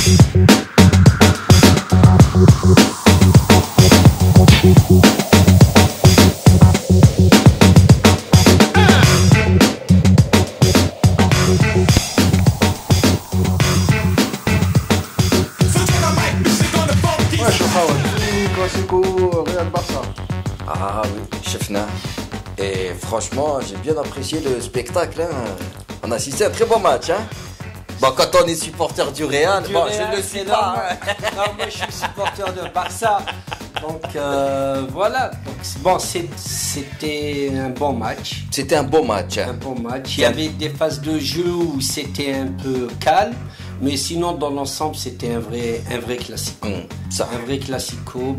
Ah oui, Chefna. Et franchement, j'ai bien apprécié le spectacle. Hein. On a assisté à un très bon match. Hein. Bon, quand on est supporter du Real, Du bon, Real, je ne le c'est suis pas. normal. Non, moi je suis supporter de Barça. Donc voilà. Donc, bon, c'était un bon match. C'était un beau match. Un Hein. bon match. Il y avait des phases de jeu où c'était un peu calme. Mais sinon, dans l'ensemble, c'était un vrai classico. Ça. Un vrai classico.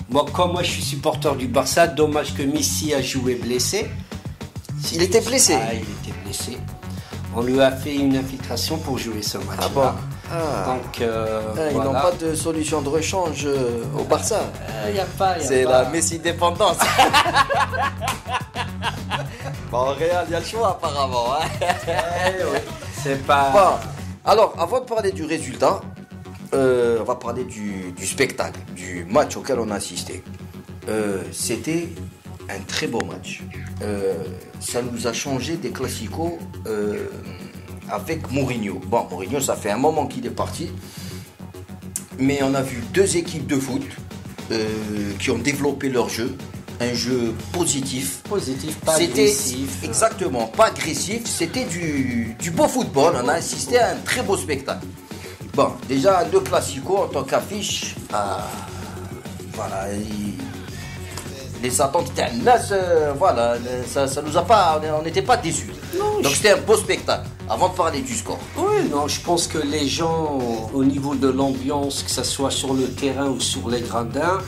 Bon, comme moi je suis supporter du Barça, dommage que Messi a joué blessé. Il était blessé. Ah, il était blessé. On lui a fait une infiltration pour jouer ce match-là. Ah bon. Ah. Donc, Ils voilà. n'ont pas de solution de rechange au Barça. Il n'y a pas. C'est la Messi dépendance. Bon, au Real, il y a le choix apparemment. Hein. Oui. C'est pas. Bon, alors, avant de parler du résultat, on va parler du spectacle, du match auquel on a assisté. C'était un très beau match. Ça nous a changé des classicos avec Mourinho. Bon, Mourinho, ça fait un moment qu'il est parti. Mais on a vu deux équipes de foot qui ont développé leur jeu. Un jeu positif. Positif, pas C'était agressif. exactement pas agressif, c'était du beau football. On a assisté à un très beau spectacle. Bon, déjà le classico en tant qu'affiche, voilà, les attentes étaient un as, voilà, ça nous a pas, on n'était pas déçus. Donc c'était un beau spectacle. Avant de parler du score. Oui, non, je pense que les gens, au niveau de l'ambiance, que ce soit sur le terrain ou sur les gradins,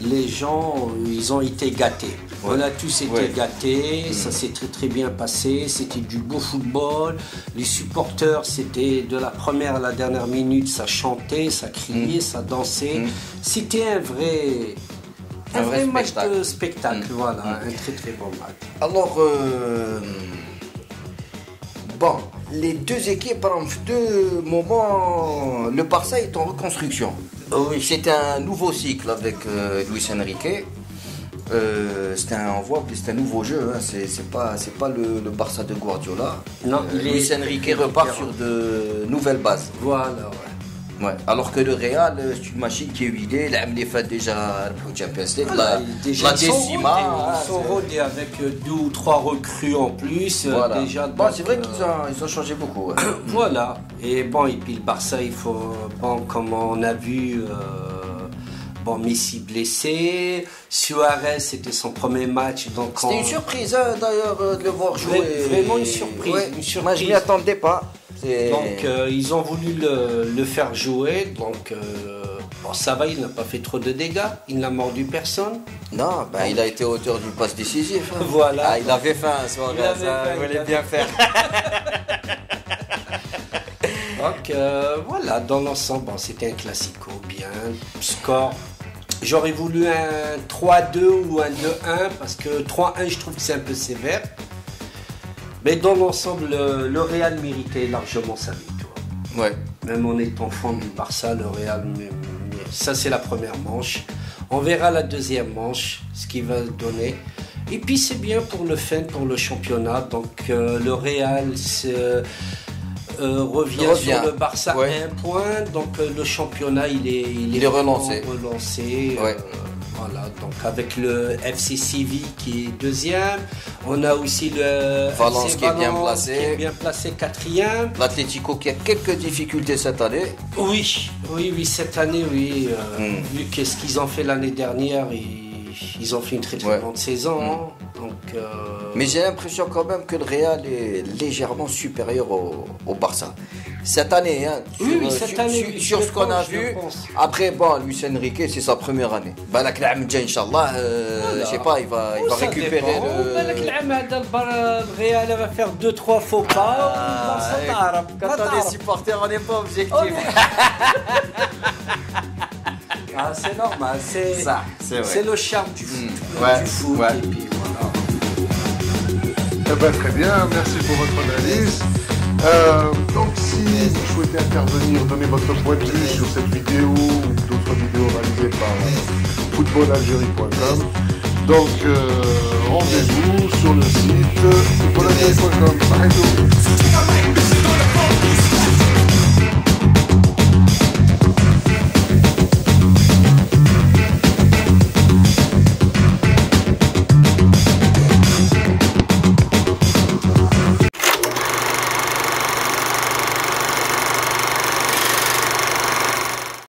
les gens, ils ont été gâtés. On a tous été gâtés, ça s'est très très bien passé, c'était du beau football. Les supporters, c'était de la première à la dernière minute, ça chantait, ça criait, ça dansait. C'était un vrai match de spectacle, voilà, un très très bon match. Alors, bon, les deux équipes, par exemple, deux moments, le Barça est en reconstruction. Oui, c'était un nouveau cycle avec Luis Enrique. C'était un nouveau jeu. Hein. C'est pas le Barça de Guardiola. Non, Luis Enrique repart sur de nouvelles bases. Voilà, ouais. Alors que le Real, c'est une machine qui est huilée. Il a amené déjà le Champions League, la décima. Ils sont rodés avec 2 ou 3 recrues en plus. Voilà. Déjà, bon, c'est vrai qu'ils ont changé beaucoup. Ouais. Voilà. Et bon, et puis le Barça, il faut, bon, comme on a vu, Messi blessé, Suarez, c'était son premier match. C'était une surprise hein, d'ailleurs de le voir jouer. Vraiment une surprise. Ouais. Une surprise. Moi, je m'y attendais pas. Donc ils ont voulu le faire jouer. Donc ça va, il n'a pas fait trop de dégâts. Il n'a mordu personne. Non, il a été auteur du passe décisif. Hein. Voilà. Il avait faim, Suarez. Il voulait bien faire. Donc voilà, dans l'ensemble, c'était un classico bien. Score. J'aurais voulu un 3-2 ou un 2-1 parce que 3-1, je trouve que c'est un peu sévère. Mais dans l'ensemble, le Real méritait largement sa victoire. Ouais. Même en étant fan du Barça, le Real, ça c'est la première manche. On verra la deuxième manche, ce qu'il va donner. Et puis c'est bien pour le fun, pour le championnat. Donc le Real revient sur le Barça à un point. Donc le championnat, il est relancé. Ouais. Voilà, donc avec le FC Séville qui est deuxième, on a aussi le Valence qui est bien placé quatrième. L'Atlético qui a quelques difficultés cette année. Oui, cette année, oui. Vu qu'est-ce qu'ils ont fait l'année dernière, ils ont fait une très grande saison. Donc, mais j'ai l'impression quand même que le Real est légèrement supérieur au Barça. Cette année, hein, sur ce qu'on a vu. Après, Luis Enrique, c'est sa première année. Inch'Allah, je sais pas, il va récupérer le Real va faire 2-3 faux pas. Quand on est supporter, on n'est pas objectif. C'est normal, c'est le charme du foot. Et puis voilà. Très bien, merci pour votre analyse. Donc si vous souhaitez intervenir, donner votre point de vue sur cette vidéo ou d'autres vidéos réalisées par footballalgérie.com. Donc rendez-vous sur le site footballalgérie.com.